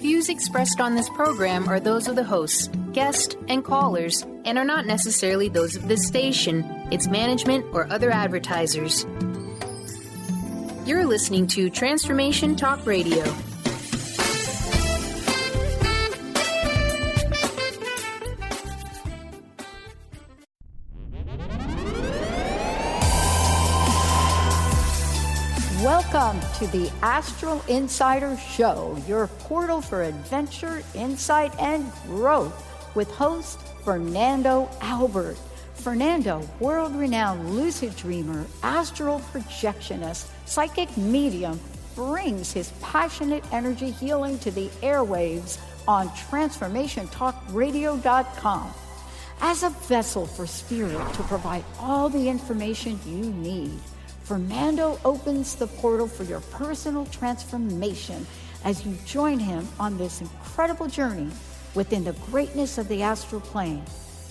Views expressed on this program are those of the hosts, guests, and callers, and are not necessarily those of this station, its management, or other advertisers. You're listening to Transformation Talk Radio. Welcome to the Astral Insider Show, your portal for adventure, insight, and growth with host Fernando Albert. Fernando, world-renowned lucid dreamer, astral projectionist, psychic medium, brings his passionate energy healing to the airwaves on TransformationTalkRadio.com as a vessel for spirit to provide all the information you need. Fernando opens the portal for your personal transformation as you join him on this incredible journey within the greatness of the astral plane.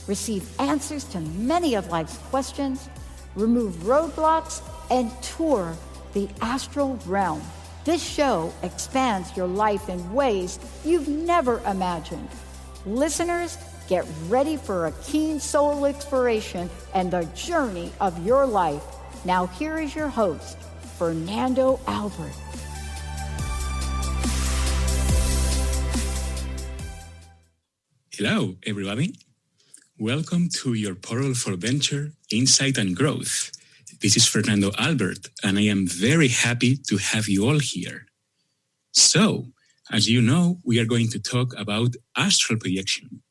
Receive answers to many of life's questions, remove roadblocks, and tour the astral realm. This show expands your life in ways you've never imagined. Listeners, get ready for a keen soul exploration and the journey of your life. Now here is your host, Fernando Albert. Hello, everybody. Welcome to your portal for adventure, insight, and growth. This is Fernando Albert, and I am very happy to have you all here. So, as you know, we are going to talk about astral projection.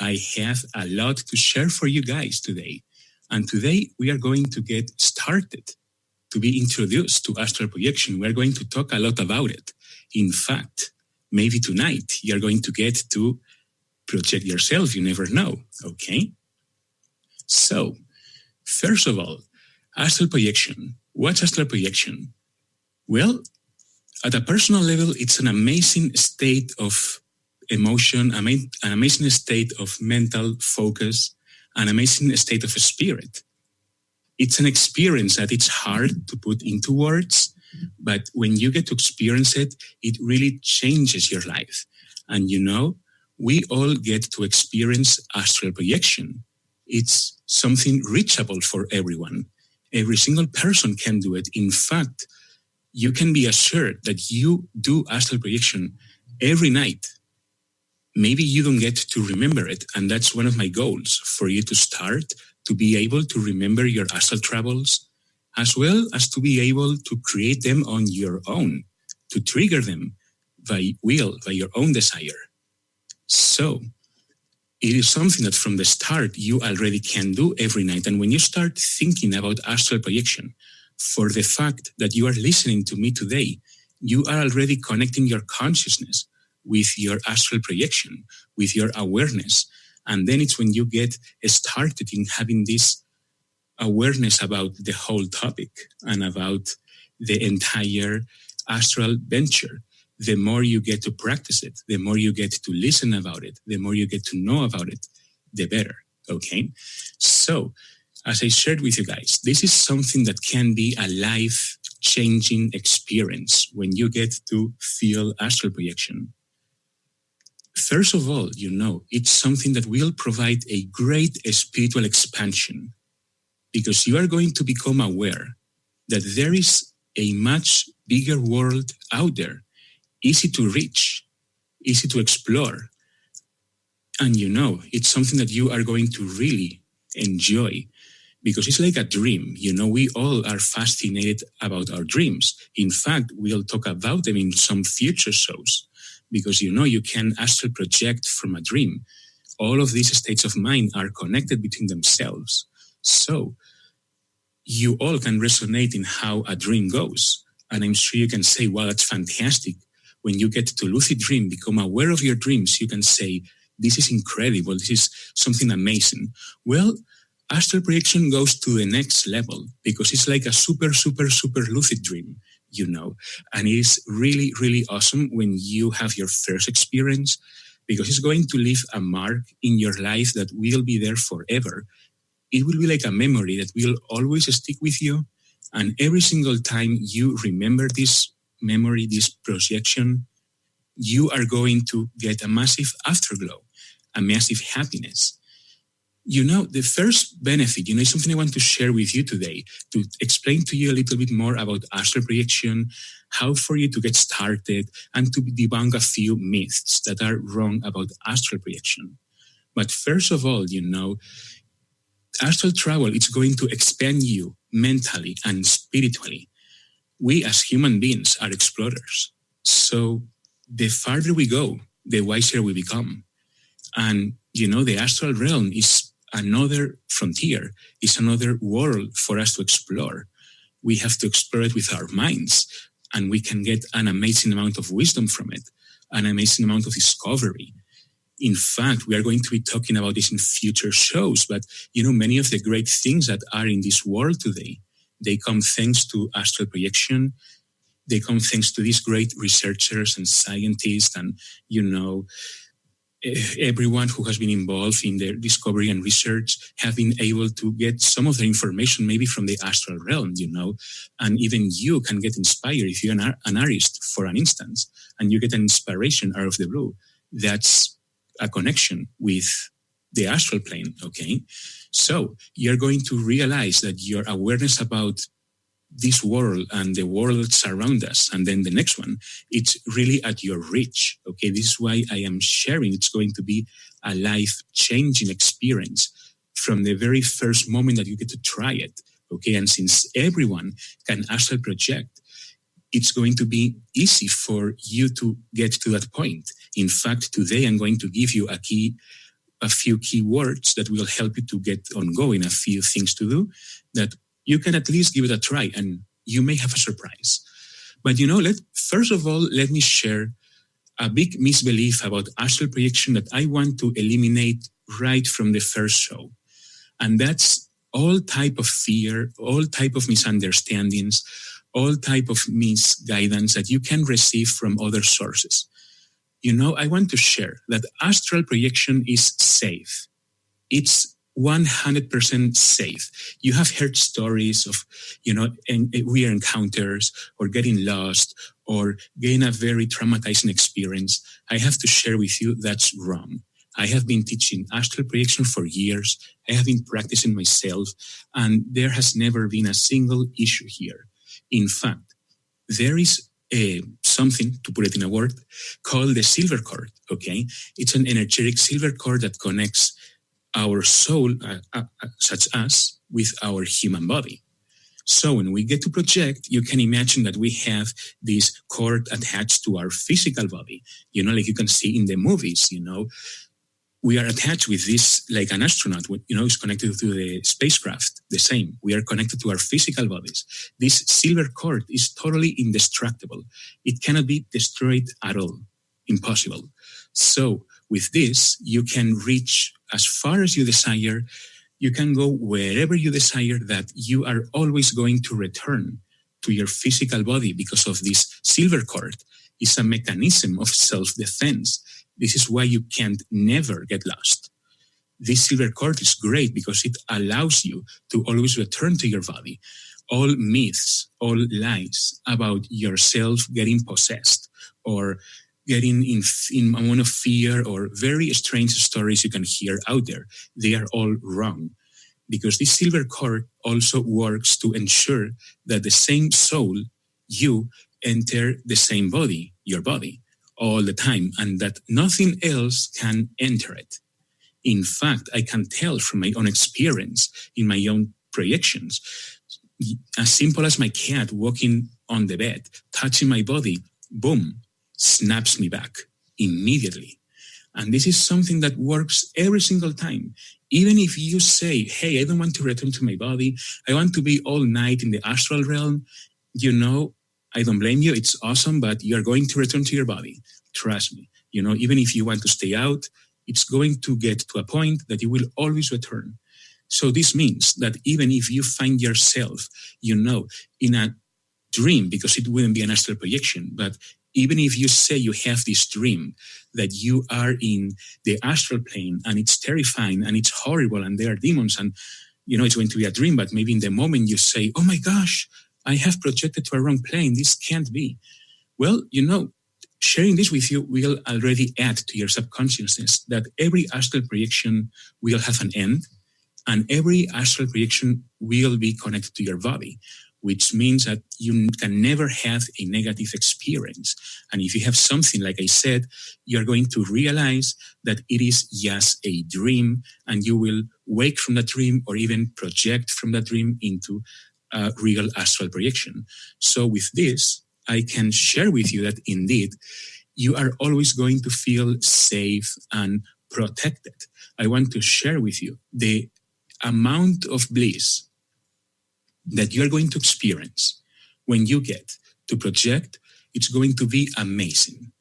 I have a lot to share for you guys today. And today we are going to get started to be introduced to astral projection. We are going to talk a lot about it. In fact, maybe tonight you are going to get to project yourself. You never know, okay? So, first of all, astral projection. What's astral projection? Well, at a personal level, it's an amazing state of emotion, an amazing state of mental focus, an amazing state of spirit. It's an experience that it's hard to put into words, but when you get to experience it, it really changes your life. And you know, we all get to experience astral projection. It's something reachable for everyone. Every single person can do it. In fact, you can be assured that you do astral projection every night. Maybe you don't get to remember it, and that's one of my goals, for you to start to be able to remember your astral travels, as well as to be able to create them on your own, to trigger them by your own desire. So, it is something that from the start you already can do every night. And when you start thinking about astral projection, for the fact that you are listening to me today, you are already connecting your consciousness with your astral projection, with your awareness. And then it's when you get started in having this awareness about the whole topic and about the entire astral venture. The more you get to practice it, the more you get to listen about it, the more you get to know about it, the better, okay? So, as I shared with you guys, this is something that can be a life-changing experience when you get to feel astral projection. First of all, you know, it's something that will provide a great spiritual expansion because you are going to become aware that there is a much bigger world out there, easy to reach, easy to explore. And you know, it's something that you are going to really enjoy because it's like a dream. You know, we all are fascinated about our dreams. In fact, we'll talk about them in some future shows. Because, you know, you can astral project from a dream. All of these states of mind are connected between themselves. So you all can resonate in how a dream goes. And I'm sure you can say, wow, that's fantastic. When you get to lucid dream, become aware of your dreams, you can say, this is incredible. This is something amazing. Well, astral projection goes to the next level because it's like a super lucid dream. You know, and it is really, really awesome when you have your first experience because it's going to leave a mark in your life that will be there forever. It will be like a memory that will always stick with you. And every single time you remember this memory, this projection, you are going to get a massive afterglow, a massive happiness. The first benefit, is something I want to share with you today to explain to you a little bit more about astral projection, how for you to get started, and to debunk a few myths that are wrong about astral projection. But first of all, astral travel is going to expand you mentally and spiritually. We as human beings are explorers. So the farther we go, the wiser we become. And, the astral realm is another frontier, is another world for us to explore. We have to explore it with our minds, and we can get an amazing amount of wisdom from it, an amazing amount of discovery. In fact, we are going to be talking about this in future shows, but, many of the great things that are in this world today, they come thanks to astral projection. They come thanks to these great researchers and scientists and, everyone who has been involved in their discovery and research have been able to get some of the information maybe from the astral realm, and even you can get inspired if you're an artist, for an instance, and you get an inspiration out of the blue. That's a connection with the astral plane, okay? So you're going to realize that your awareness about this world and the world that's around us, and then the next one, it's really at your reach, okay? This is why I am sharing. It's going to be a life-changing experience from the very first moment that you get to try it, okay? And since everyone can astral project, it's going to be easy for you to get to that point. In fact, today I'm going to give you a few key words that will help you to get ongoing, a few things to do that you can at least give it a try, and you may have a surprise. But first of all, let me share a big misbelief about astral projection that I want to eliminate right from the first show. And that's all type of fear, all type of misunderstandings, all type of misguidance that you can receive from other sources. I want to share that astral projection is safe. It's 100% safe. You have heard stories of, weird encounters or getting lost or getting a very traumatizing experience. I have to share with you that's wrong. I have been teaching astral projection for years. I have been practicing myself, and there has never been a single issue here. In fact, there is something, to put it in a word, called the silver cord, okay? It's an energetic silver cord that connects our soul, such as, with our human body. So when we get to project, you can imagine that we have this cord attached to our physical body, like you can see in the movies, we are attached with this like an astronaut, is connected to the spacecraft, the same. We are connected to our physical bodies. This silver cord is totally indestructible. It cannot be destroyed at all. Impossible. So with this, you can reach as far as you desire. You can go wherever you desire, that you are always going to return to your physical body because of this silver cord. It's a mechanism of self-defense. This is why you can't never get lost. This silver cord is great because it allows you to always return to your body. All myths, all lies about yourself getting possessed or getting in a moment of fear or very strange stories you can hear out there, they are all wrong. Because this silver cord also works to ensure that the same soul, you, enter the same body, your body, all the time, and that nothing else can enter it. In fact, I can tell from my own experience in my own projections, as simple as my cat walking on the bed, touching my body, boom, snaps me back immediately. And this is something that works every single time. Even if you say, hey, I don't want to return to my body, I want to be all night in the astral realm, I don't blame you. It's awesome, but you're going to return to your body. Trust me. Even if you want to stay out, it's going to get to a point that you will always return. So this means that even if you find yourself, in a dream, because it wouldn't be an astral projection, but even if you say you have this dream that you are in the astral plane and it's terrifying and it's horrible and there are demons and, it's going to be a dream, but maybe in the moment you say, oh my gosh, I have projected to a wrong plane. This can't be. Well, sharing this with you will already add to your subconsciousness that every astral projection will have an end, and every astral projection will be connected to your body, which means that you can never have a negative experience. And if you have something, like I said, you're going to realize that it is just a dream, and you will wake from that dream or even project from that dream into a real astral projection. So with this, I can share with you that indeed, you are always going to feel safe and protected. I want to share with you the amount of bliss that you're going to experience when you get to project. It's going to be amazing.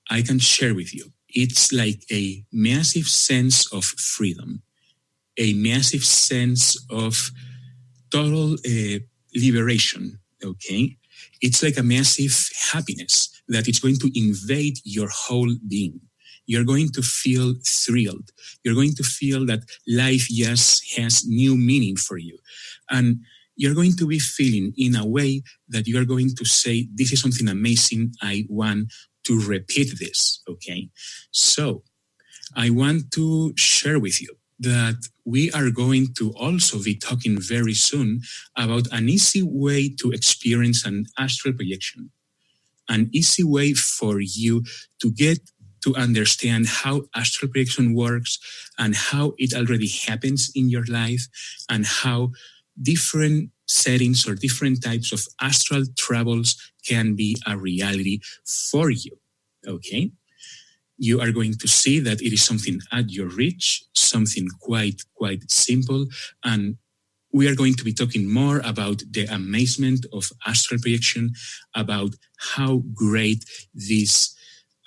I can share with you. It's like a massive sense of freedom, a massive sense of total liberation, okay? It's like a massive happiness that it's going to invade your whole being. You're going to feel thrilled. You're going to feel that life just has new meaning for you. And you're going to be feeling in a way that you are going to say, this is something amazing. I want to repeat this, okay? So I want to share with you that we are going to also be talking very soon about an easy way to experience an astral projection, an easy way for you to get to understand how astral projection works and how it already happens in your life, and how different settings or different types of astral travels can be a reality for you, okay? You are going to see that it is something at your reach, something quite simple, and we are going to be talking more about the amazement of astral projection, about how great this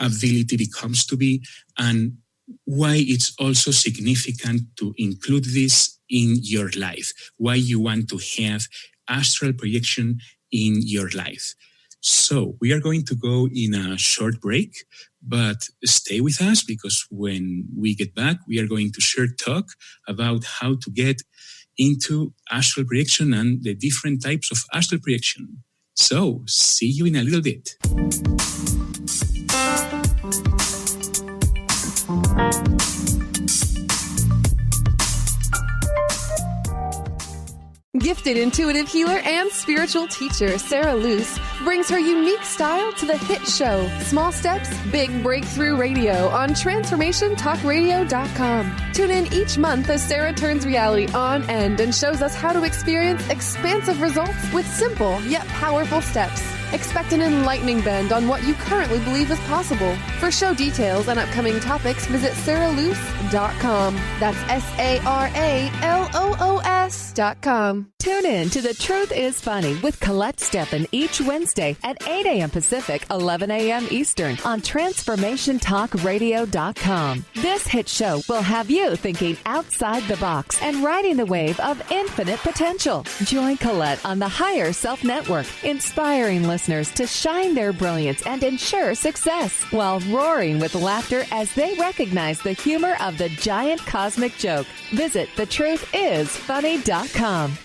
ability becomes to be, and why it's also significant to include this in your life, why you want to have astral projection in your life. So we are going to go in a short break, but stay with us, because when we get back, we are going to talk about how to get into astral projection and the different types of astral projection. So see you in a little bit. Gifted intuitive healer and spiritual teacher Sarah Luce brings her unique style to the hit show Small Steps, Big Breakthrough Radio on TransformationTalkRadio.com. Tune in each month as Sarah turns reality on end and shows us how to experience expansive results with simple yet powerful steps. Expect an enlightening bend on what you currently believe is possible. For show details and upcoming topics, visit SarahLuce.com. That's SarahLoos.com. Tune in to The Truth is Funny with Colette Steffen each Wednesday at 8 a.m. Pacific, 11 a.m. Eastern on TransformationTalkRadio.com. This hit show will have you thinking outside the box and riding the wave of infinite potential. Join Colette on the Higher Self Network, inspiring listeners to shine their brilliance and ensure success while roaring with laughter as they recognize the humor of the giant cosmic joke. Visit thetruthисfunny.com.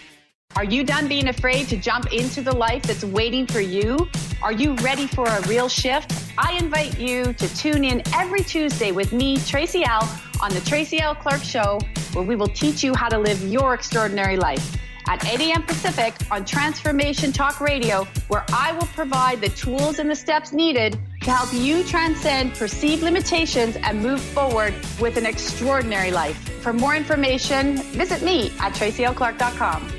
Are you done being afraid to jump into the life that's waiting for you? Are you ready for a real shift? I invite you to tune in every Tuesday with me, Tracy L., on the Tracy L. Clark Show, where we will teach you how to live your extraordinary life. At 8 a.m. Pacific on Transformation Talk Radio, where I will provide the tools and the steps needed to help you transcend perceived limitations and move forward with an extraordinary life. For more information, visit me at tracylclark.com.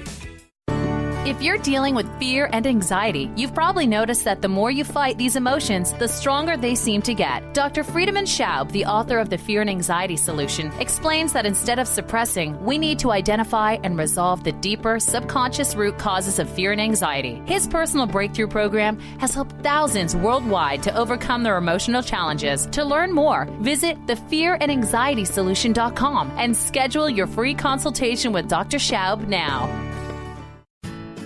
If you're dealing with fear and anxiety, you've probably noticed that the more you fight these emotions, the stronger they seem to get. Dr. Friedemann Schaub, the author of The Fear and Anxiety Solution, explains that instead of suppressing, we need to identify and resolve the deeper, subconscious root causes of fear and anxiety. His personal breakthrough program has helped thousands worldwide to overcome their emotional challenges. To learn more, visit thefearandanxietysolution.com and schedule your free consultation with Dr. Schaub now.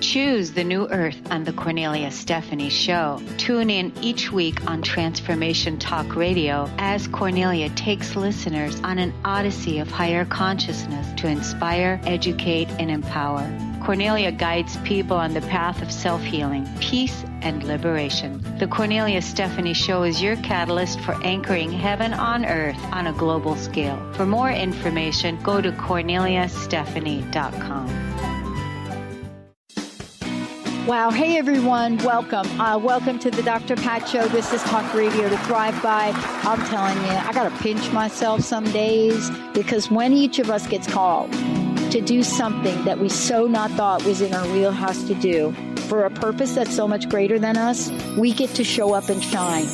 Choose the New Earth on the Cornelia Stephanie Show. Tune in each week on Transformation Talk Radio as Cornelia takes listeners on an odyssey of higher consciousness to inspire, educate, and empower. Cornelia guides people on the path of self-healing, peace, and liberation. The Cornelia Stephanie Show is your catalyst for anchoring heaven on earth on a global scale. For more information, go to corneliastephanie.com. Wow. Hey, everyone. Welcome. Welcome to the Dr. Pat Show. This is Talk Radio to Thrive By. I'm telling you, I got to pinch myself some days, because when each of us gets called to do something that we so not thought was in our wheelhouse to do for a purpose that's so much greater than us, we get to show up and shine.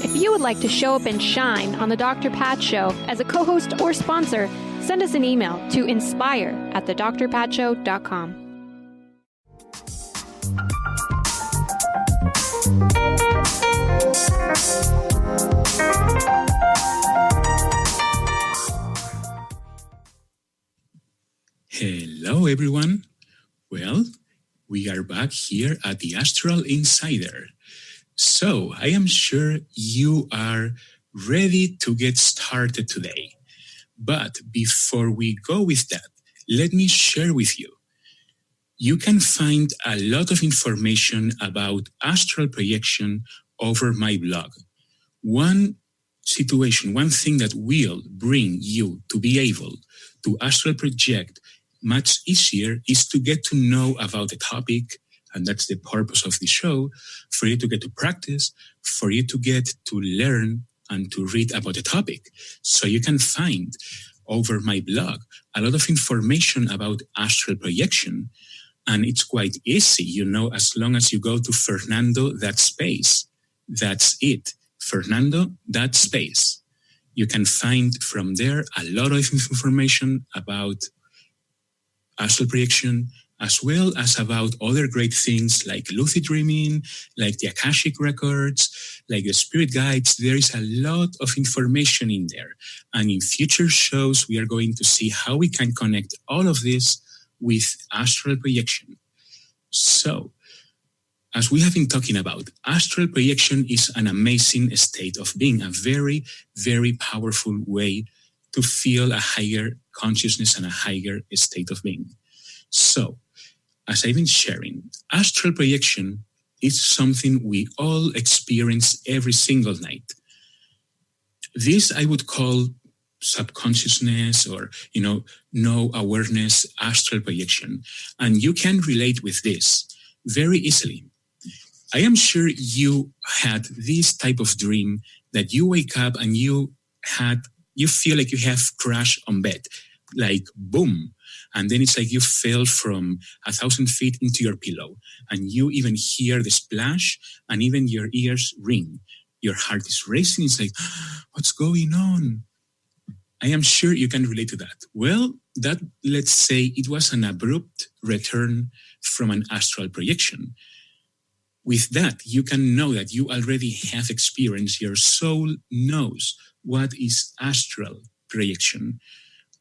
If you would like to show up and shine on the Dr. Pat Show as a co-host or sponsor, send us an email to inspire@thedrpatshow.com. Hello, everyone. Well, we are back here at the Astral Insider. So I am sure you are ready to get started today. But before we go with that, let me share with you. You can find a lot of information about astral projection over my blog. One thing that will bring you to be able to astral project much easier is to get to know about the topic, and that's the purpose of the show, for you to get to practice, for you to get to learn and to read about the topic. So you can find over my blog a lot of information about astral projection, and it's quite easy, as long as you go to Fernando, that space. That's it. Fernando, that space. You can find from there a lot of information about astral projection, as well as about other great things like lucid dreaming, like the Akashic records, like the spirit guides. There is a lot of information in there. And in future shows, we are going to see how we can connect all of this with astral projection. So, as we have been talking about, astral projection is an amazing state of being, a very, very powerful way to feel a higher consciousness and a higher state of being. So, as I've been sharing, astral projection is something we all experience every single night. This I would call subconsciousness or, no awareness astral projection. And you can relate with this very easily. I am sure you had this type of dream that you wake up and you feel like you have crashed on bed, like boom. And then it's like you fell from 1,000 feet into your pillow, and you even hear the splash, and even your ears ring. Your heart is racing. It's like, what's going on? I am sure you can relate to that. Well, let's say it was an abrupt return from an astral projection. With that, you can know that you already have experienced, your soul knows what is astral projection.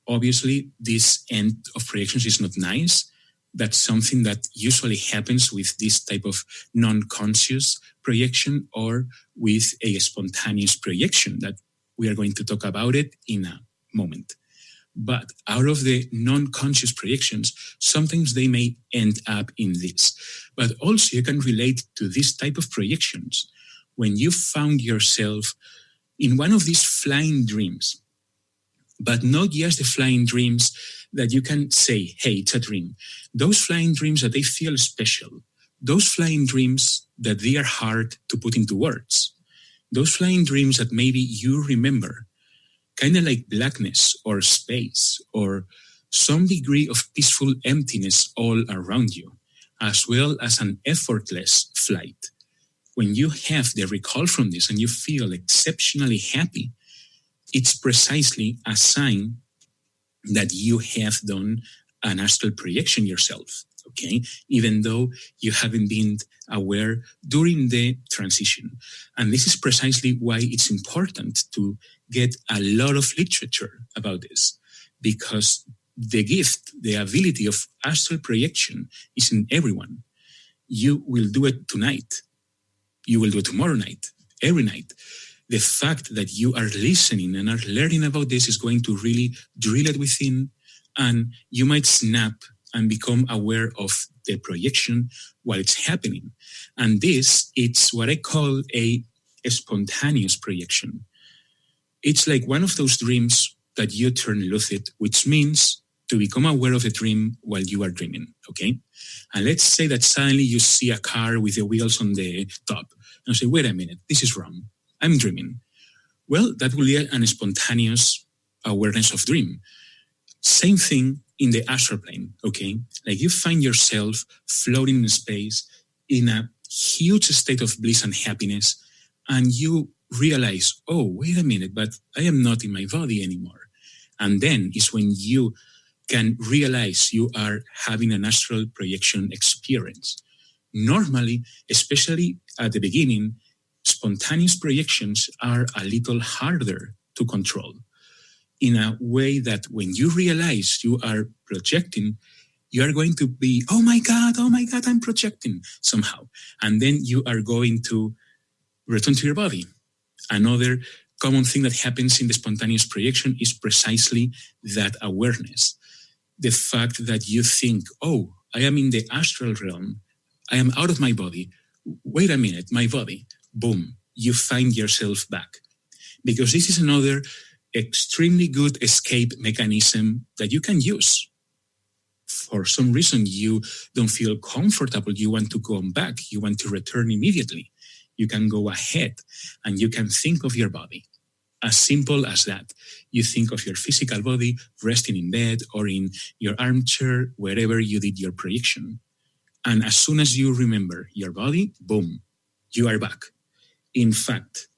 Obviously, this end of projections is not nice. That's something that usually happens with this type of non-conscious projection or with a spontaneous projection that we are going to talk about it in a moment. But out of the non-conscious projections, sometimes they may end up in this. But also you can relate to this type of projections when you found yourself in one of these flying dreams, but not just the flying dreams that you can say, hey, it's a dream. Those flying dreams that they feel special, those flying dreams that they are hard to put into words, those flying dreams that maybe you remember, kind of like blackness or space or some degree of peaceful emptiness all around you, as well as an effortless flight. When you have the recall from this and you feel exceptionally happy, it's precisely a sign that you have done an astral projection yourself, okay? Even though you haven't been aware during the transition. And this is precisely why it's important to get a lot of literature about this, because the gift, the ability of astral projection is in everyone. You will do it tonight. You will do it tomorrow night, every night. The fact that you are listening and are learning about this is going to really drill it within, and you might snap and become aware of the projection while it's happening. And it's what I call a spontaneous projection. It's like one of those dreams that you turn lucid, which means to become aware of a dream while you are dreaming, okay? And let's say that suddenly you see a car with the wheels on the top. And you say, wait a minute, this is wrong. I'm dreaming. Well, that will be an spontaneous awareness of dream. Same thing in the astral plane, okay? Like you find yourself floating in space in a huge state of bliss and happiness, and you realize, oh, wait a minute, but I am not in my body anymore. And then is when you can realize you are having an astral projection experience. Normally, especially at the beginning, spontaneous projections are a little harder to control, in a way that when you realize you are projecting, you are going to be, oh my God, I'm projecting somehow. And then you are going to return to your body. Another common thing that happens in the spontaneous projection is precisely that awareness. The fact that you think, oh, I am in the astral realm. I am out of my body. Wait a minute, my body. Boom, you find yourself back. Because this is another extremely good escape mechanism that you can use. For some reason, you don't feel comfortable. You want to go back. You want to return immediately. You can go ahead and you can think of your body. As simple as that. You think of your physical body resting in bed or in your armchair, wherever you did your projection. And as soon as you remember your body, boom, you are back. In fact,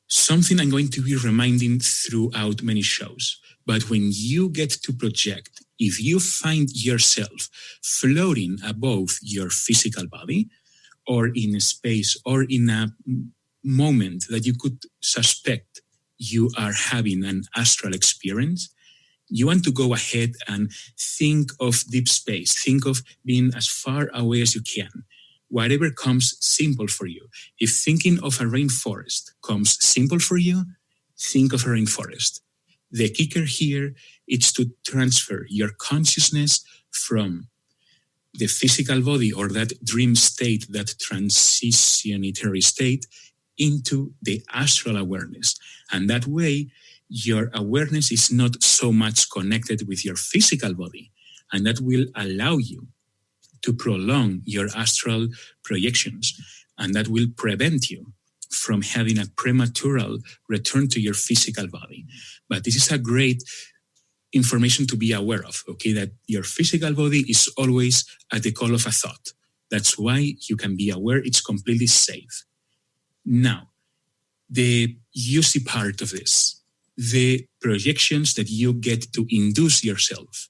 something I'm going to be reminding throughout many shows, but when you get to project, if you find yourself floating above your physical body or in a space or in a moment that you could suspect you are having an astral experience, you want to go ahead and think of deep space, think of being as far away as you can. Whatever comes simple for you. If thinking of a rainforest comes simple for you, think of a rainforest. The kicker here is to transfer your consciousness from the physical body or that dream state, that transitionary state, into the astral awareness. And that way, your awareness is not so much connected with your physical body. And that will allow you to prolong your astral projections. And that will prevent you from having a premature return to your physical body. But this is a great information to be aware of, okay? That your physical body is always at the call of a thought. That's why you can be aware it's completely safe. Now, the juicy part of this, the projections that you get to induce yourself,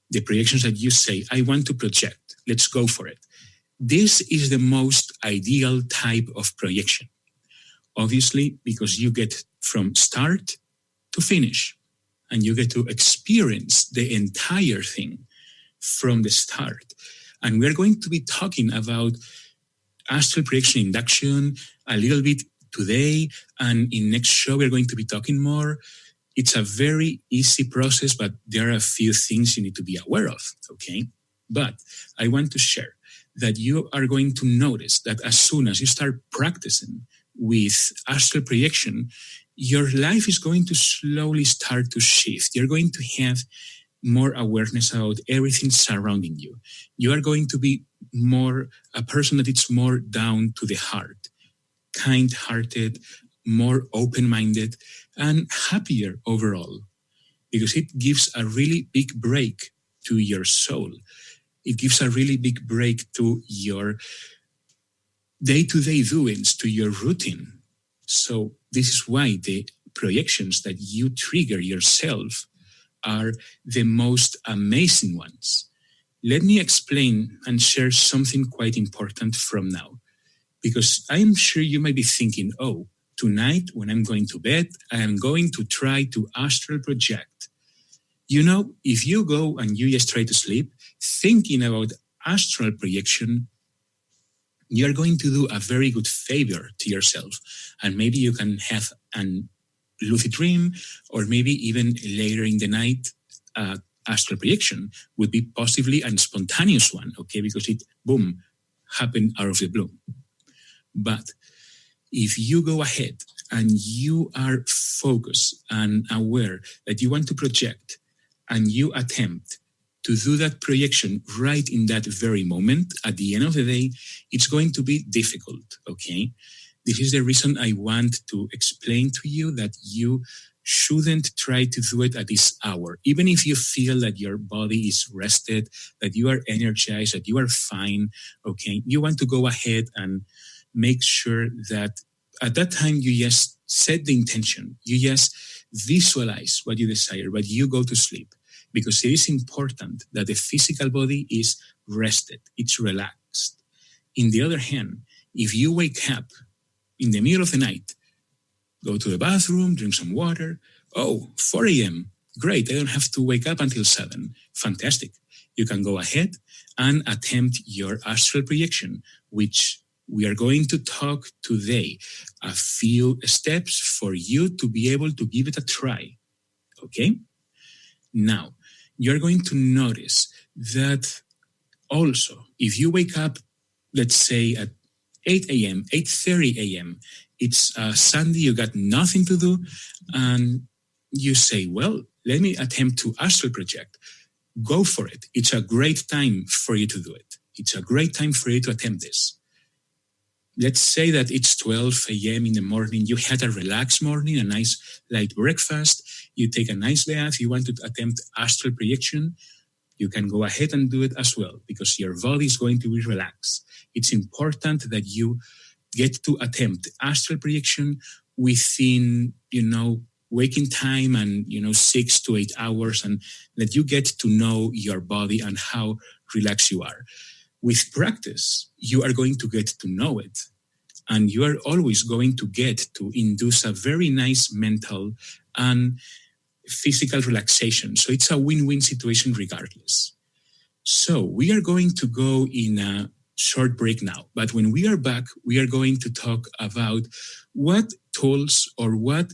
the projections that you say, I want to project, let's go for it. This is the most ideal type of projection. Obviously, because you get from start to finish, and you get to experience the entire thing from the start. And we're going to be talking about astral projection induction a little bit today, and in next show we're going to be talking more. It's a very easy process, but there are a few things you need to be aware of, okay? But I want to share that you are going to notice that as soon as you start practicing with astral projection, your life is going to slowly start to shift. You're going to have more awareness about everything surrounding you. You are going to be more a person that is more down to the heart, kind-hearted, more open-minded, and happier overall, because it gives a really big break to your soul. It gives a really big break to your day-to-day doings, to your routine. So this is why the projections that you trigger yourself are the most amazing ones. Let me explain and share something quite important from now, because I'm sure you might be thinking, oh, tonight when I'm going to bed, I am going to try to astral project. You know, if you go and you just try to sleep, thinking about astral projection, you're going to do a very good favor to yourself. And maybe you can have an lucid dream, or maybe even later in the night, astral projection would be possibly a spontaneous one, okay, because it, boom, happened out of the blue. But if you go ahead and you are focused and aware that you want to project, and you attempt to do that projection right in that very moment, at the end of the day, it's going to be difficult, okay? This is the reason I want to explain to you that you shouldn't try to do it at this hour. Even if you feel that your body is rested, that you are energized, that you are fine, okay? You want to go ahead and make sure that at that time you just set the intention. You just visualize what you desire, but you go to sleep. Because it is important that the physical body is rested, it's relaxed. On the other hand, if you wake up in the middle of the night, go to the bathroom, drink some water, 4 a.m., great, I don't have to wake up until 7. Fantastic. You can go ahead and attempt your astral projection, which we are going to talk today. A few steps for you to be able to give it a try, okay? Now, you're going to notice that also, if you wake up, let's say at 8 a.m., 8:30 a.m., it's Sunday, you got nothing to do, and you say, well, let me attempt to astral project. Go for it. It's a great time for you to do it. It's a great time for you to attempt this. Let's say that it's 12 a.m. in the morning. You had a relaxed morning, a nice light breakfast. You take a nice bath. You want to attempt astral projection. You can go ahead and do it as well because your body is going to be relaxed. It's important that you get to attempt astral projection within, waking time and, 6 to 8 hours, and that you get to know your body and how relaxed you are. With practice, you are going to get to know it, and you are always going to get to induce a very nice mental and physical relaxation. So it's a win-win situation regardless. So we are going to go in a short break now, but when we are back, we are going to talk about what tools or what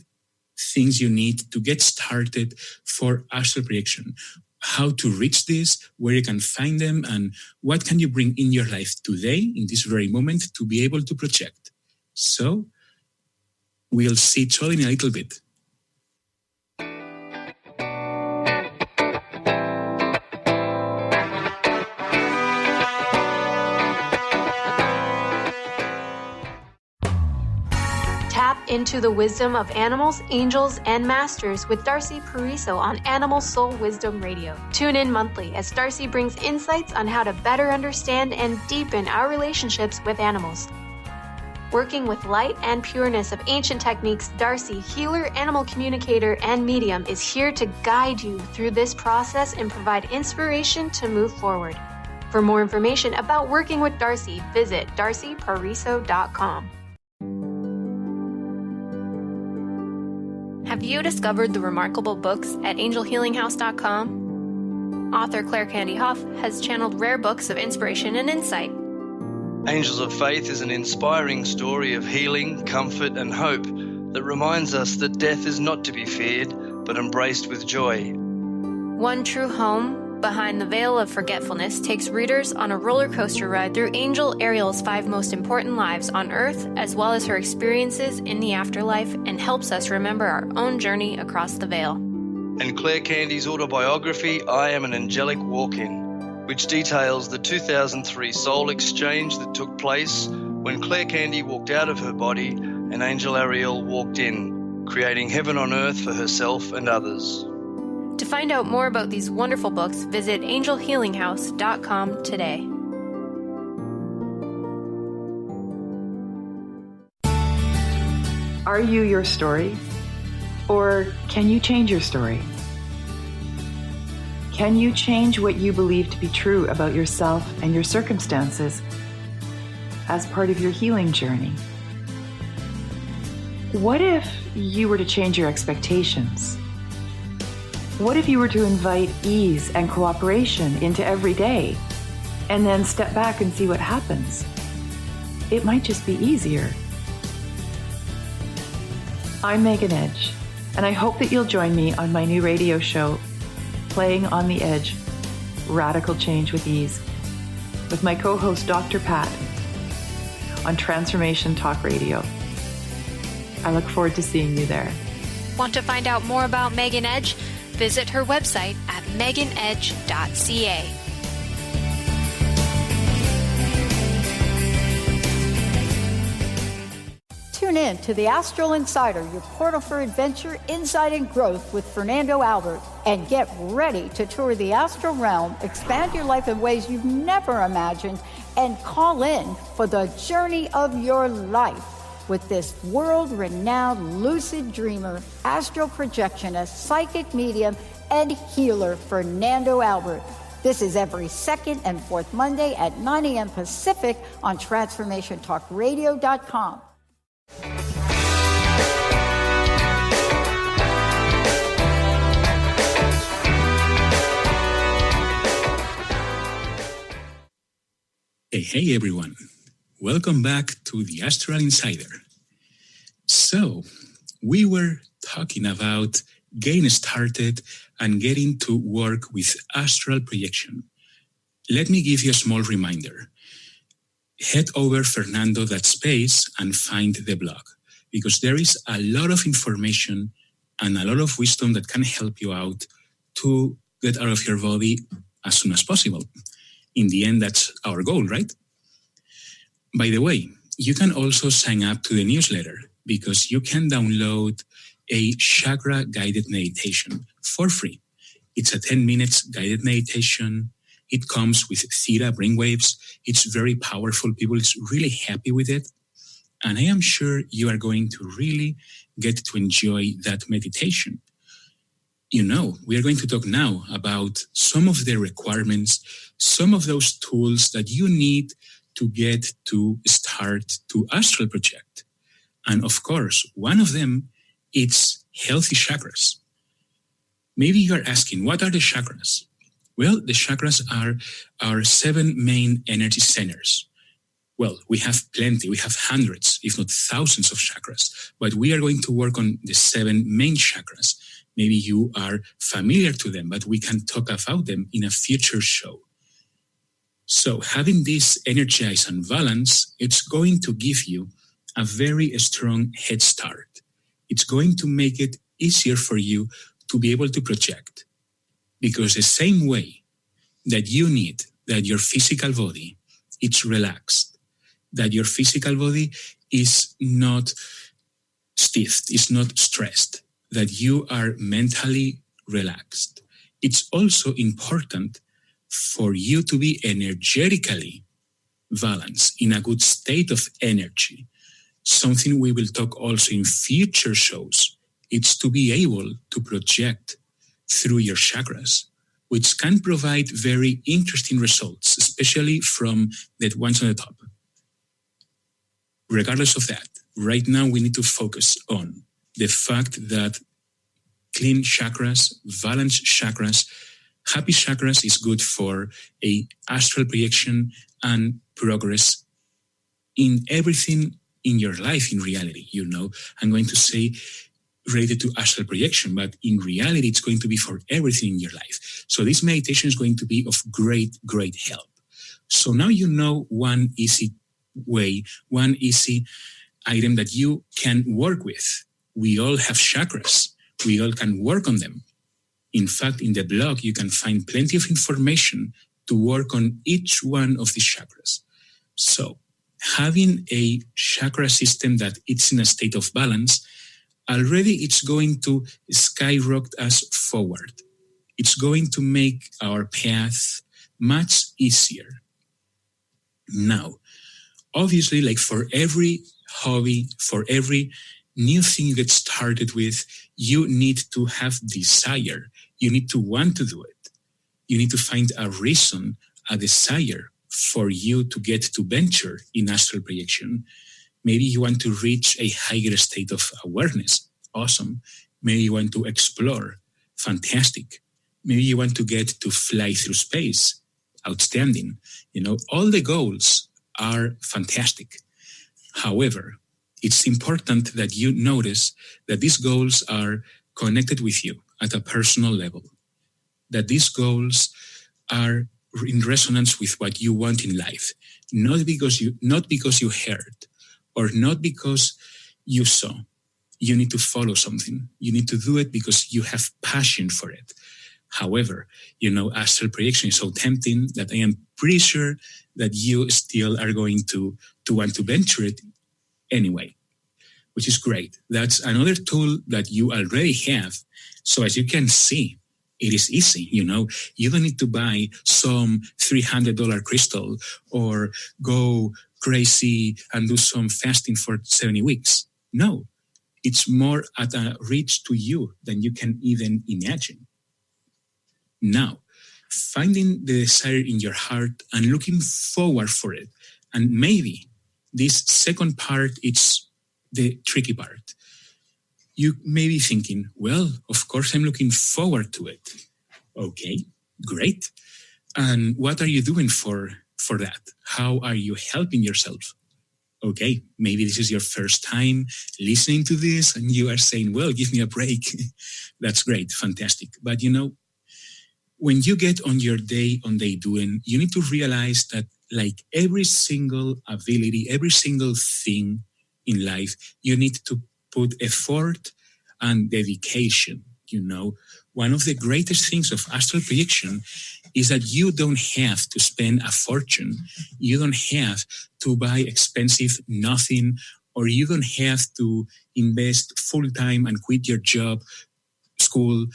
things you need to get started for astral projection. How to reach this, where you can find them, and what can you bring in your life today, in this very moment, to be able to project. So, we'll see each other in a little bit. Tap into the wisdom of animals, angels, and masters with Darcy Pariso on Animal Soul Wisdom Radio. Tune in monthly as Darcy brings insights on how to better understand and deepen our relationships with animals. Working with light and pureness of ancient techniques, Darcy, healer, animal communicator, and medium, is here to guide you through this process and provide inspiration to move forward. For more information about working with Darcy, visit darcypariso.com. Have you discovered the remarkable books at angelhealinghouse.com? Author Claire Candy Hough has channeled rare books of inspiration and insight. Angels of Faith is an inspiring story of healing, comfort, and hope that reminds us that death is not to be feared, but embraced with joy. One True Home, Behind the Veil of Forgetfulness, takes readers on a roller coaster ride through Angel Ariel's 5 most important lives on Earth, as well as her experiences in the afterlife, and helps us remember our own journey across the veil. And Claire Candy's autobiography, I Am an Angelic Walk-In, which details the 2003 soul exchange that took place when Claire Candy walked out of her body and Angel Ariel walked in, creating heaven on earth for herself and others. To find out more about these wonderful books, visit angelhealinghouse.com today. Are you your story? Or can you change your story? Can you change what you believe to be true about yourself and your circumstances as part of your healing journey? What if you were to change your expectations? What if you were to invite ease and cooperation into every day and then step back and see what happens? It might just be easier. I'm Megan Edge, and I hope that you'll join me on my new radio show, Playing on the Edge, Radical Change with Ease, with my co-host Dr. Pat on Transformation Talk Radio. I look forward to seeing you there. Want to find out more about Megan Edge? Visit her website at meganedge.ca. Tune in to the Astral Insider, your portal for adventure, insight, and growth with Fernando Albert. And get ready to tour the astral realm, expand your life in ways you've never imagined, and call in for the journey of your life with this world-renowned lucid dreamer, astral projectionist, psychic medium, and healer, Fernando Albert. This is every second and fourth Monday at 9 a.m. Pacific on TransformationTalkRadio.com. Hey everyone. Welcome back to the Astral Insider. So, we were talking about getting started and getting to work with astral projection. Let me give you a small reminder. Head over Fernando.space and find the blog, because there is a lot of information and a lot of wisdom that can help you out to get out of your body as soon as possible. In the end, that's our goal, right? By the way, you can also sign up to the newsletter, because you can download a chakra guided meditation for free. It's a 10 minutes guided meditation. It comes with theta brainwaves. It's very powerful. People is really happy with it. And I am sure you are going to really get to enjoy that meditation. You know, we are going to talk now about some of the requirements, some of those tools that you need to get to start to astral project. And of course, one of them is healthy chakras. Maybe you're asking, what are the chakras? Well, the chakras are our 7 main energy centers. Well, we have plenty. We have hundreds, if not thousands of chakras. But we are going to work on the 7 main chakras. Maybe you are familiar to them, but we can talk about them in a future show. So having this energized and balanced, it's going to give you a very strong head start. It's going to make it easier for you to be able to project. Because the same way that you need that your physical body is relaxed, that your physical body is not stiff, is not stressed, that you are mentally relaxed. It's also important for you to be energetically balanced, in a good state of energy. Something we will talk also in future shows. It's to be able to project through your chakras, which can provide very interesting results, especially from the ones on the top. Regardless of that, right now we need to focus on the fact that clean chakras, balanced chakras, happy chakras is good for a astral projection and progress in everything in your life, in reality. You know, I'm going to say related to astral projection, but in reality, it's going to be for everything in your life. So this meditation is going to be of great, great help. So now you know one easy way, one easy item that you can work with. We all have chakras. We all can work on them. In fact, in the blog, you can find plenty of information to work on each one of these chakras. So having a chakra system that it's in a state of balance, already it's going to skyrocket us forward. It's going to make our path much easier. Now, obviously, like for every hobby, for every new thing you get started with, you need to have desire. You need to want to do it. You need to find a reason, a desire for you to get to venture in astral projection. Maybe you want to reach a higher state of awareness. Awesome. Maybe you want to explore. Fantastic. Maybe you want to get to fly through space. Outstanding. You know, all the goals are fantastic. However, it's important that you notice that these goals are connected with you at a personal level. that these goals are in resonance with what you want in life, not because you heard or not because you saw. You need to follow something. You need to do it because you have passion for it. However, astral projection is so tempting that I am pretty sure that you still are going to want to venture it anyway, which is great. That's another tool that you already have. So as you can see, it is easy. You don't need to buy some $300 crystal or go crazy and do some fasting for 70 weeks. No, it's more at a reach to you than you can even imagine. Now, finding the desire in your heart and looking forward for it. And maybe this second part, it's the tricky part. You may be thinking, well, of course I'm looking forward to it. Okay, great. And what are you doing for that? How are you helping yourself? Okay, maybe this is your first time listening to this and you are saying, well, give me a break. That's great, fantastic. But when you get on your day-on-day doing, you need to realize that like every single ability, every single thing in life, you need to put effort and dedication. One of the greatest things of astral projection is that you don't have to spend a fortune. You don't have to buy expensive nothing, or you don't have to invest full time and quit your job, school,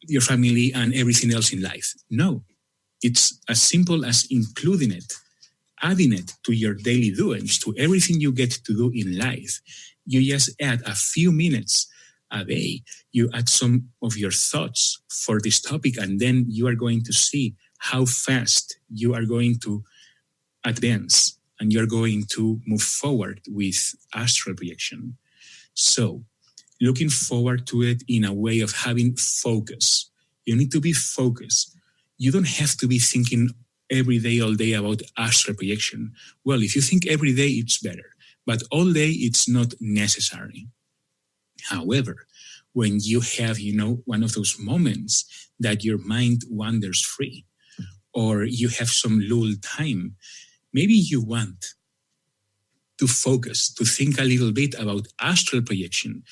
your family, and everything else in life. No, it's as simple as including it, adding it to your daily doings, to everything you get to do in life. You just add a few minutes a day. You add some of your thoughts for this topic, and then you are going to see how fast you are going to advance and you're going to move forward with astral projection. So, looking forward to it in a way of having focus. You need to be focused. You don't have to be thinking every day, all day about astral projection. Well, if you think every day, it's better. But all day, it's not necessary. However, when you have, one of those moments that your mind wanders free, or you have some lull time, maybe you want to focus, to think a little bit about astral projection,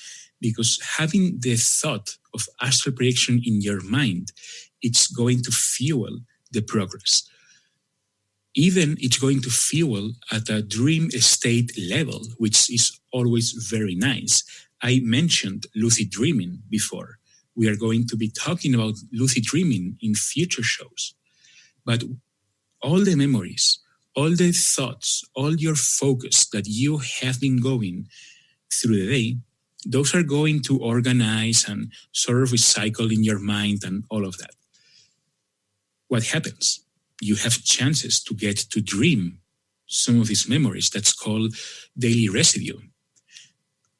because having the thought of astral projection in your mind, it's going to fuel the progress. Even it's going to fuel at a dream state level, which is always very nice. I mentioned lucid dreaming before. We are going to be talking about lucid dreaming in future shows. But all the memories, all the thoughts, all your focus that you have been going through the day, those are going to organize and sort of recycle in your mind and all of that. What happens? You have chances to get to dream some of these memories. That's called daily residue.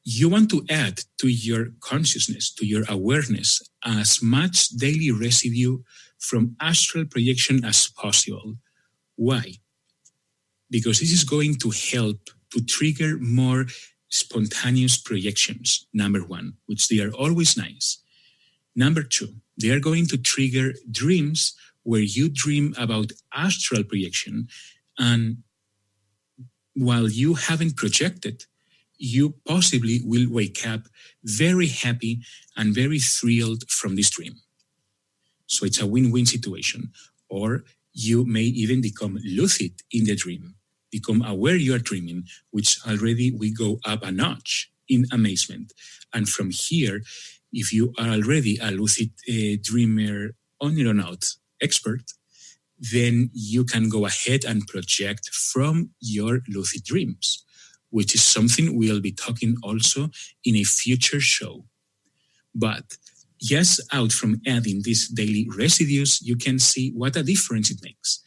You want to add to your consciousness, to your awareness, as much daily residue from astral projection as possible. Why? Because this is going to help to trigger more spontaneous projections, number one, which they are always nice. Number two, they are going to trigger dreams where you dream about astral projection, and while you haven't projected, you possibly will wake up very happy and very thrilled from this dream. So it's a win-win situation. Or you may even become lucid in the dream, become aware you are dreaming, which already we go up a notch in amazement. And from here, if you are already a lucid dreamer on or not expert, then you can go ahead and project from your lucid dreams, which is something we'll be talking also in a future show. But just out from adding these daily residues, you can see what a difference it makes.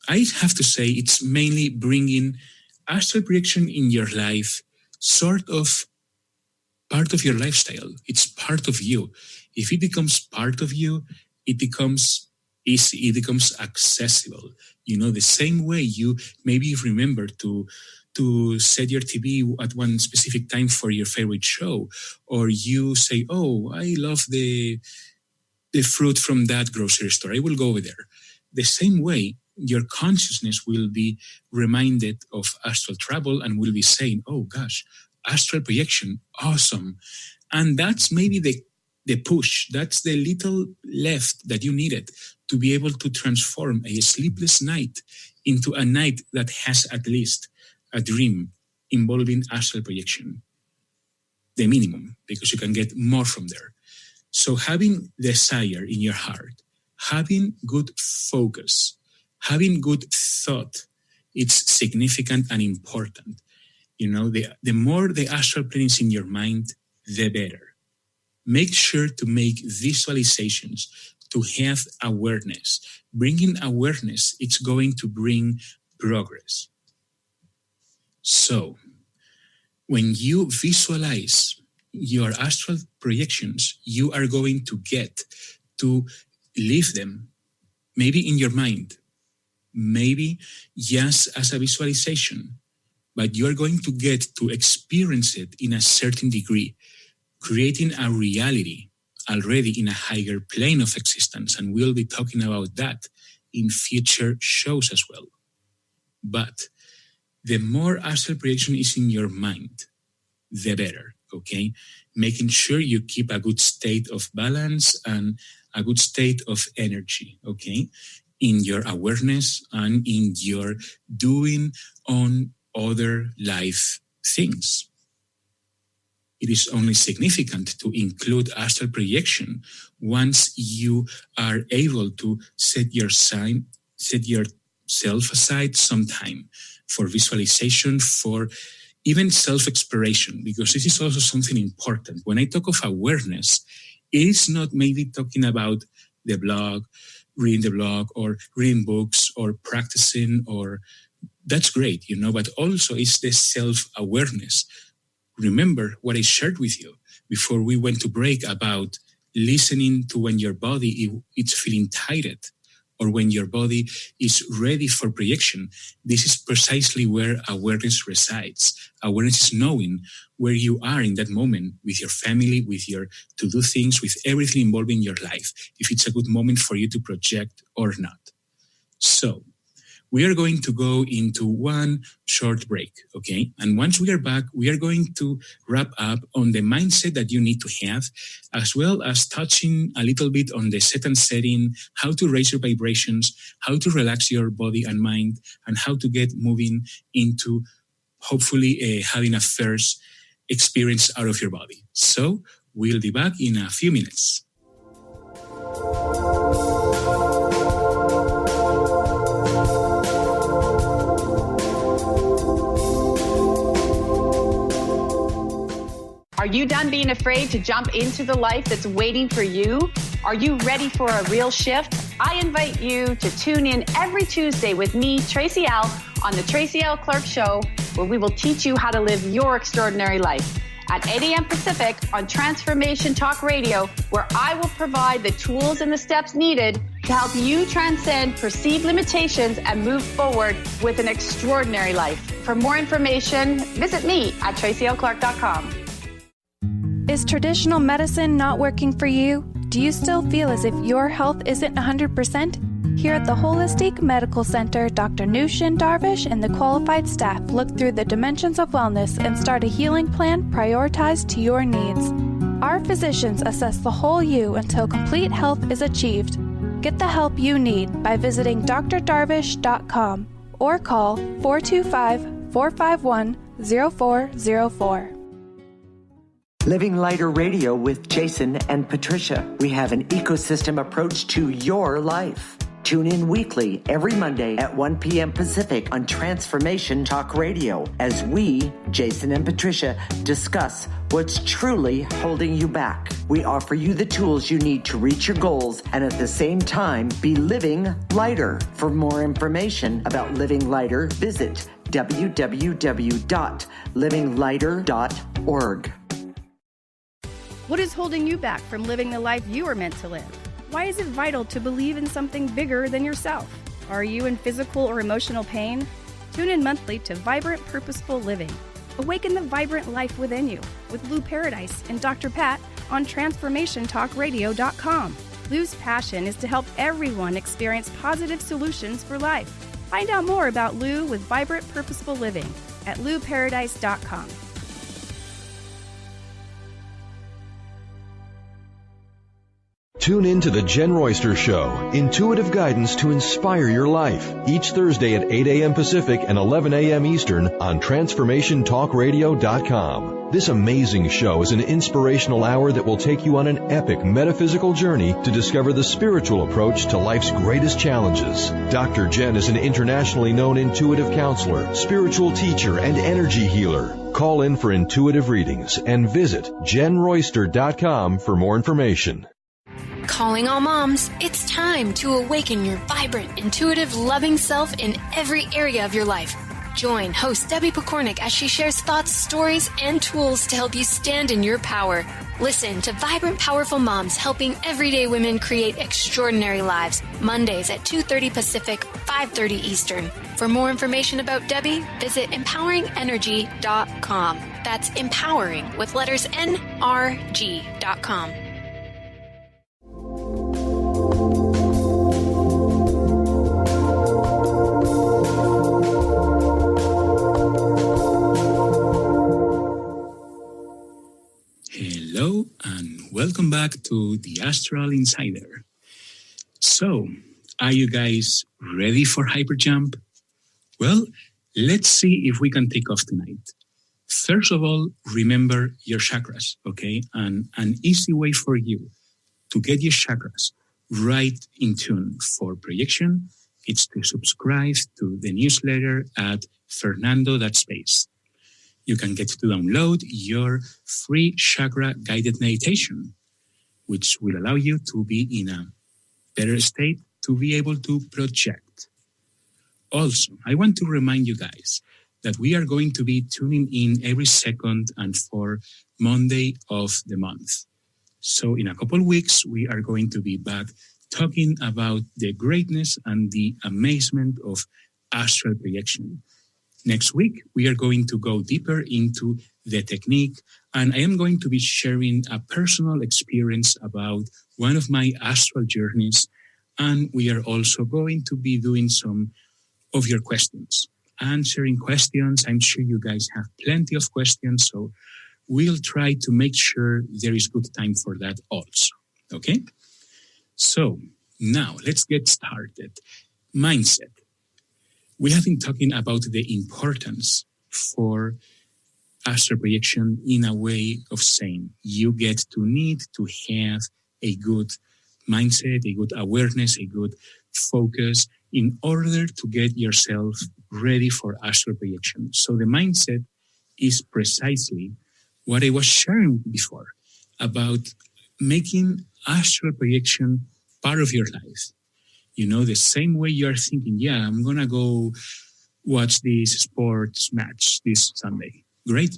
I have to say it's mainly bringing astral projection in your life, sort of part of your lifestyle. It's part of you. If it becomes part of you, it becomes easy, it becomes accessible. The same way you maybe remember to set your TV at one specific time for your favorite show, or you say, oh, I love the the fruit from that grocery store. I will go over there. The same way, your consciousness will be reminded of astral travel and will be saying, oh gosh, astral projection, awesome. And that's maybe the push. That's the little left that you needed to be able to transform a sleepless night into a night that has at least a dream involving astral projection. The minimum, because you can get more from there. So having desire in your heart, having good focus, having good thought, it's significant and important. You know, the more the astral plane is in your mind, the better. Make sure to make visualizations, to have awareness. Bringing awareness, it's going to bring progress. So, when you visualize your astral projections, you are going to get to live them, maybe in your mind, maybe just as a visualization, but you are going to get to experience it in a certain degree, creating a reality already in a higher plane of existence. And we'll be talking about that in future shows as well. But the more astral projection is in your mind, the better, okay? Making sure you keep a good state of balance and a good state of energy, okay? In your awareness and in your doing on other life things. It is only significant to include astral projection once you are able to set yourself aside some time for visualization, for even self-exploration, because this is also something important. When I talk of awareness, it is not maybe talking about the blog, reading the blog, or reading books, or practicing, or that's great, you know, but also it's the self-awareness. Remember what I shared with you before we went to break about listening to when your body is feeling tired or when your body is ready for projection. This is precisely where awareness resides. Awareness is knowing where you are in that moment with your family, with your to-do things, with everything involving your life, if it's a good moment for you to project or not. So, we are going to go into one short break, okay? And once we are back, we are going to wrap up on the mindset that you need to have, as well as touching a little bit on the set and setting, how to raise your vibrations, how to relax your body and mind, and how to get moving into hopefully having a first experience out of your body. So we'll be back in a few minutes. Are you done being afraid to jump into the life that's waiting for you? Are you ready for a real shift? I invite you to tune in every Tuesday with me, Tracy L, on the Tracy L. Clark Show, where we will teach you how to live your extraordinary life. At 8 a.m. Pacific on Transformation Talk Radio, where I will provide the tools and the steps needed to help you transcend perceived limitations and move forward with an extraordinary life. For more information, visit me at tracylclark.com. Is traditional medicine not working for you? Do you still feel as if your health isn't 100%? Here at the Holistic Medical Center, Dr. Nushin Darvish and the qualified staff look through the dimensions of wellness and start a healing plan prioritized to your needs. Our physicians assess the whole you until complete health is achieved. Get the help you need by visiting drdarvish.com or call 425-451-0404. Living Lighter Radio with Jason and Patricia. We have an ecosystem approach to your life. Tune in weekly every Monday at 1 p.m. Pacific on Transformation Talk Radio as we, Jason and Patricia, discuss what's truly holding you back. We offer you the tools you need to reach your goals and at the same time be living lighter. For more information about Living Lighter, visit www.livinglighter.org. What is holding you back from living the life you are meant to live? Why is it vital to believe in something bigger than yourself? Are you in physical or emotional pain? Tune in monthly to Vibrant Purposeful Living. Awaken the vibrant life within you with Lou Paradise and Dr. Pat on TransformationTalkRadio.com. Lou's passion is to help everyone experience positive solutions for life. Find out more about Lou with Vibrant Purposeful Living at louparadise.com. Tune in to The Jen Royster Show, intuitive guidance to inspire your life, each Thursday at 8 a.m. Pacific and 11 a.m. Eastern on TransformationTalkRadio.com. This amazing show is an inspirational hour that will take you on an epic metaphysical journey to discover the spiritual approach to life's greatest challenges. Dr. Jen is an internationally known intuitive counselor, spiritual teacher, and energy healer. Call in for intuitive readings and visit JenRoyster.com for more information. Calling all moms, it's time to awaken your vibrant, intuitive, loving self in every area of your life. Join host Debbie Pokornik as she shares thoughts, stories, and tools to help you stand in your power. Listen to Vibrant Powerful Moms helping everyday women create extraordinary lives. Mondays at 2:30 Pacific, 5:30 Eastern. For more information about Debbie, visit empoweringenergy.com. That's empowering with letters NRG.com. Hello and welcome back to the Astral Insider. So, are you guys ready for hyperjump? Well, let's see if we can take off tonight. First of all, remember your chakras, okay? And an easy way for you to get your chakras right in tune for projection is to subscribe to the newsletter at Fernando.space. You can get to download your free chakra guided meditation, which will allow you to be in a better state to be able to project. Also, I want to remind you guys that we are going to be tuning in every second and fourth Monday of the month. So in a couple of weeks, we are going to be back talking about the greatness and the amazement of astral projection. Next week, we are going to go deeper into the technique, and I am going to be sharing a personal experience about one of my astral journeys, and we are also going to be doing some of your questions, answering questions. I'm sure you guys have plenty of questions, so we'll try to make sure there is good time for that also, okay? So now let's get started. Mindset. We have been talking about the importance for astral projection in a way of saying you get to need to have a good mindset, a good awareness, a good focus in order to get yourself ready for astral projection. So the mindset is precisely what I was sharing before about making astral projection part of your life. You know, the same way you're thinking, yeah, I'm going to go watch this sports match this Sunday. Great.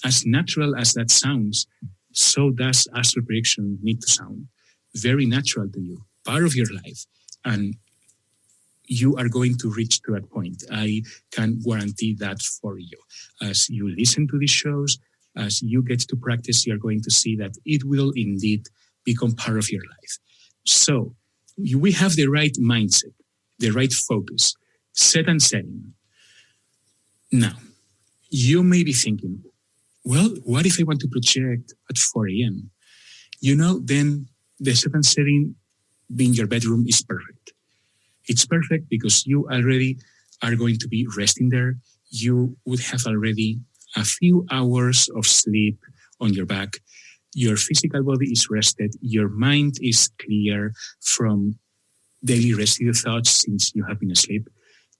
As natural as that sounds, so does astral projection need to sound. Very natural to you, part of your life. And you are going to reach to that point. I can guarantee that for you. As you listen to these shows, as you get to practice, you're going to see that it will indeed become part of your life. So, we have the right mindset, the right focus, set and setting. Now, you may be thinking, well, what if I want to project at 4 a.m.? You know, then the set and setting being your bedroom is perfect. It's perfect because you already are going to be resting there. You would have already a few hours of sleep on your back. Your physical body is rested. Your mind is clear from daily residue thoughts since you have been asleep.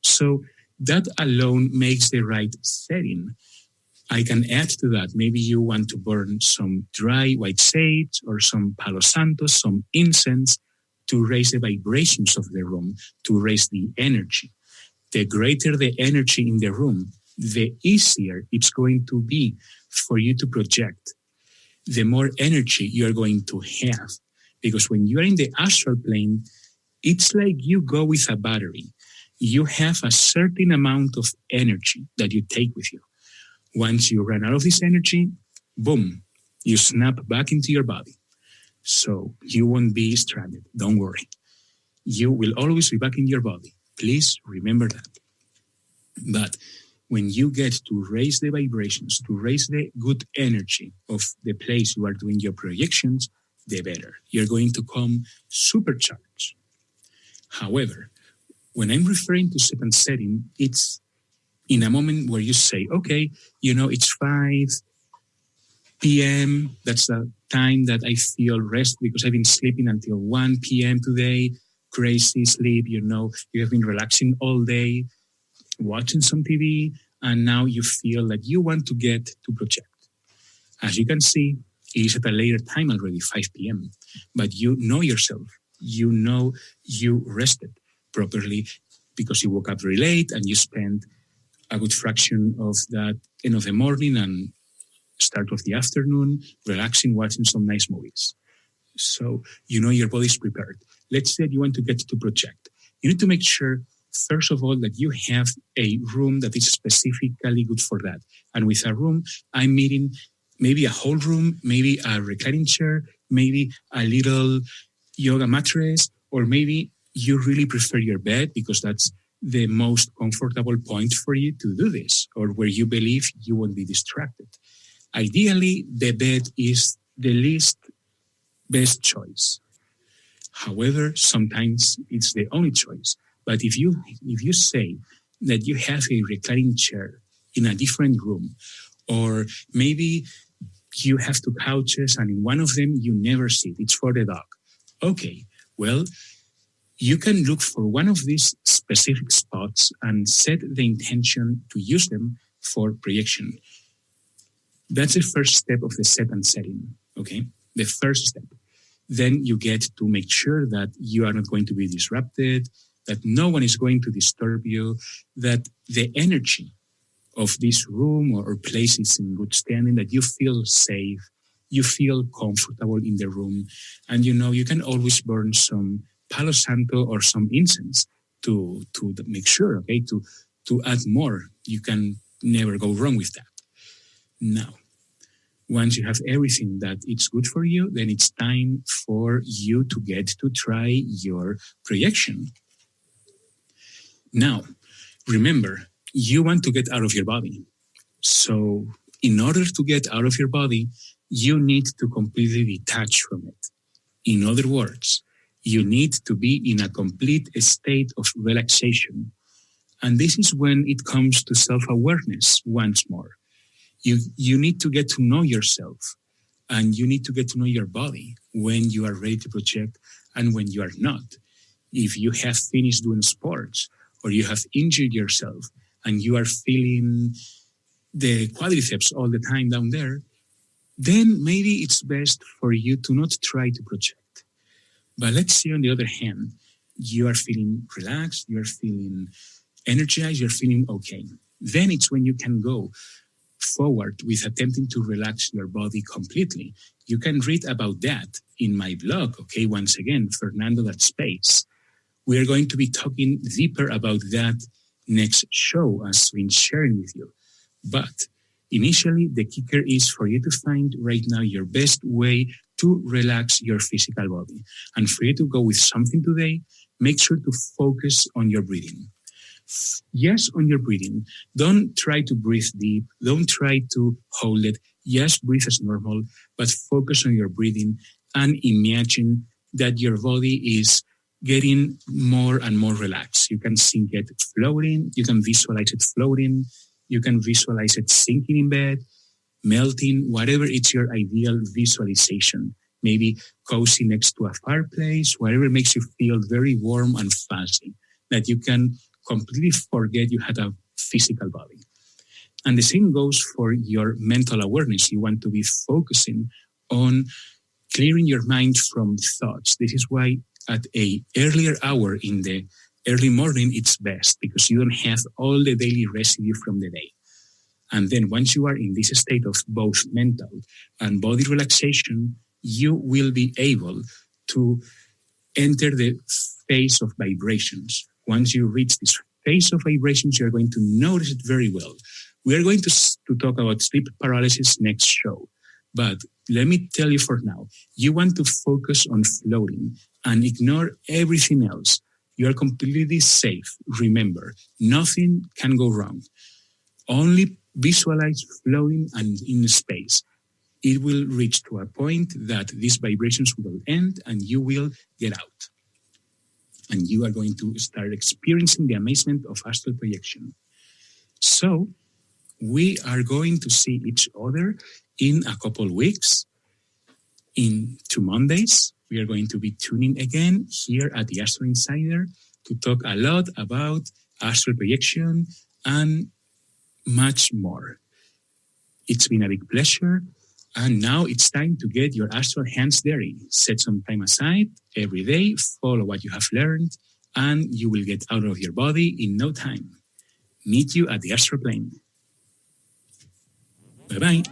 So that alone makes the right setting. I can add to that. Maybe you want to burn some dry white sage or some Palo Santo, some incense to raise the vibrations of the room, to raise the energy. The greater the energy in the room, the easier it's going to be for you to project. The more energy you're going to have. Because when you're in the astral plane, it's like you go with a battery. You have a certain amount of energy that you take with you. Once you run out of this energy, boom, you snap back into your body. So you won't be stranded. Don't worry. You will always be back in your body. Please remember that. But when you get to raise the vibrations, to raise the good energy of the place you are doing your projections, the better. You're going to come supercharged. However, when I'm referring to second setting, it's in a moment where you say, okay, it's 5 p.m. That's the time that I feel rest because I've been sleeping until 1 p.m. today. Crazy sleep, you have been relaxing all day, watching some TV, and now you feel that you want to get to project. As you can see, it is at a later time already, 5 p.m., but you know yourself. You know you rested properly because you woke up very late and you spent a good fraction of that end of the morning and start of the afternoon relaxing, watching some nice movies. So your body is prepared. Let's say you want to get to project. You need to make sure, first of all, that you have a room that is specifically good for that. And with a room, I'm meaning maybe a whole room, maybe a reclining chair, maybe a little yoga mattress, or maybe you really prefer your bed because that's the most comfortable point for you to do this, or where you believe you won't be distracted. Ideally, the bed is the least best choice. However, sometimes it's the only choice. But if you say that you have a reclining chair in a different room, or maybe you have 2 couches and in one of them you never sit, it's for the dog. Okay, well, you can look for one of these specific spots and set the intention to use them for projection. That's the first step of the set and setting, okay? The first step. Then you get to make sure that you are not going to be disrupted, that no one is going to disturb you, that the energy of this room or place is in good standing, that you feel safe, you feel comfortable in the room, and you can always burn some Palo Santo or some incense to make sure, okay, to add more. You can never go wrong with that. Now, once you have everything that it's good for you, then it's time for you to get to try your projection. Now, remember, you want to get out of your body. So in order to get out of your body, you need to completely detach from it. In other words, you need to be in a complete state of relaxation. And this is when it comes to self-awareness once more. You need to get to know yourself, and you need to get to know your body when you are ready to project and when you are not. If you have finished doing sports or you have injured yourself and you are feeling the quadriceps all the time down there, then maybe it's best for you to not try to project. But let's say, on the other hand, you are feeling relaxed, you are feeling energized, you're feeling okay. Then it's when you can go forward with attempting to relax your body completely. You can read about that in my blog, okay? Once again, Fernando.space. We are going to be talking deeper about that next show, as I've been sharing with you. But initially, the kicker is for you to find right now your best way to relax your physical body. And for you to go with something today, make sure to focus on your breathing. Yes, on your breathing. Don't try to breathe deep. Don't try to hold it. Yes, breathe as normal, but focus on your breathing and imagine that your body is getting more and more relaxed. You can see it floating. You can visualize it floating. You can visualize it sinking in bed, melting, whatever it's your ideal visualization. Maybe cozy next to a fireplace, whatever makes you feel very warm and fuzzy, that you can completely forget you had a physical body. And the same goes for your mental awareness. You want to be focusing on clearing your mind from thoughts. This is why at an earlier hour in the early morning, it's best, because you don't have all the daily residue from the day. And then once you are in this state of both mental and body relaxation, you will be able to enter the phase of vibrations. Once you reach this phase of vibrations, you're going to notice it very well. We are going to talk about sleep paralysis next show. But let me tell you for now, you want to focus on floating and ignore everything else. You are completely safe. Remember, nothing can go wrong. Only visualize floating and in space. It will reach to a point that these vibrations will end and you will get out. And you are going to start experiencing the amazement of astral projection. So we are going to see each other in a couple weeks. In 2 Mondays, we are going to be tuning again here at the Astral Insider to talk a lot about astral projection and much more. It's been a big pleasure. And now it's time to get your astral hands dirty. Set some time aside every day, follow what you have learned, and you will get out of your body in no time. Meet you at the astral plane. Bye-bye.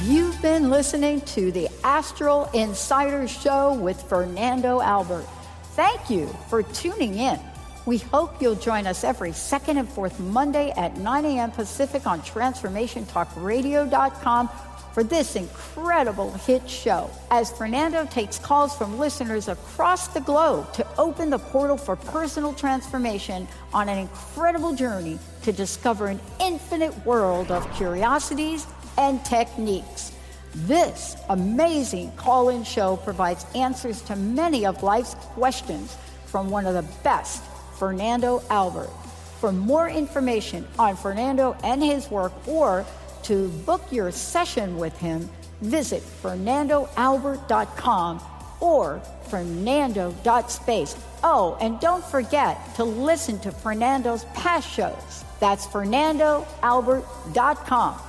You've been listening to the Astral Insider Show with Fernando Albert. Thank you for tuning in. We hope you'll join us every second and fourth Monday at 9 a.m. Pacific on TransformationTalkRadio.com for this incredible hit show, as Fernando takes calls from listeners across the globe to open the portal for personal transformation on an incredible journey to discover an infinite world of curiosities and techniques. This amazing call-in show provides answers to many of life's questions from one of the best, Fernando Albert. For more information on Fernando and his work, or to book your session with him, visit FernandoAlbert.com or Fernando.space. Oh, and don't forget to listen to Fernando's past shows. That's FernandoAlbert.com.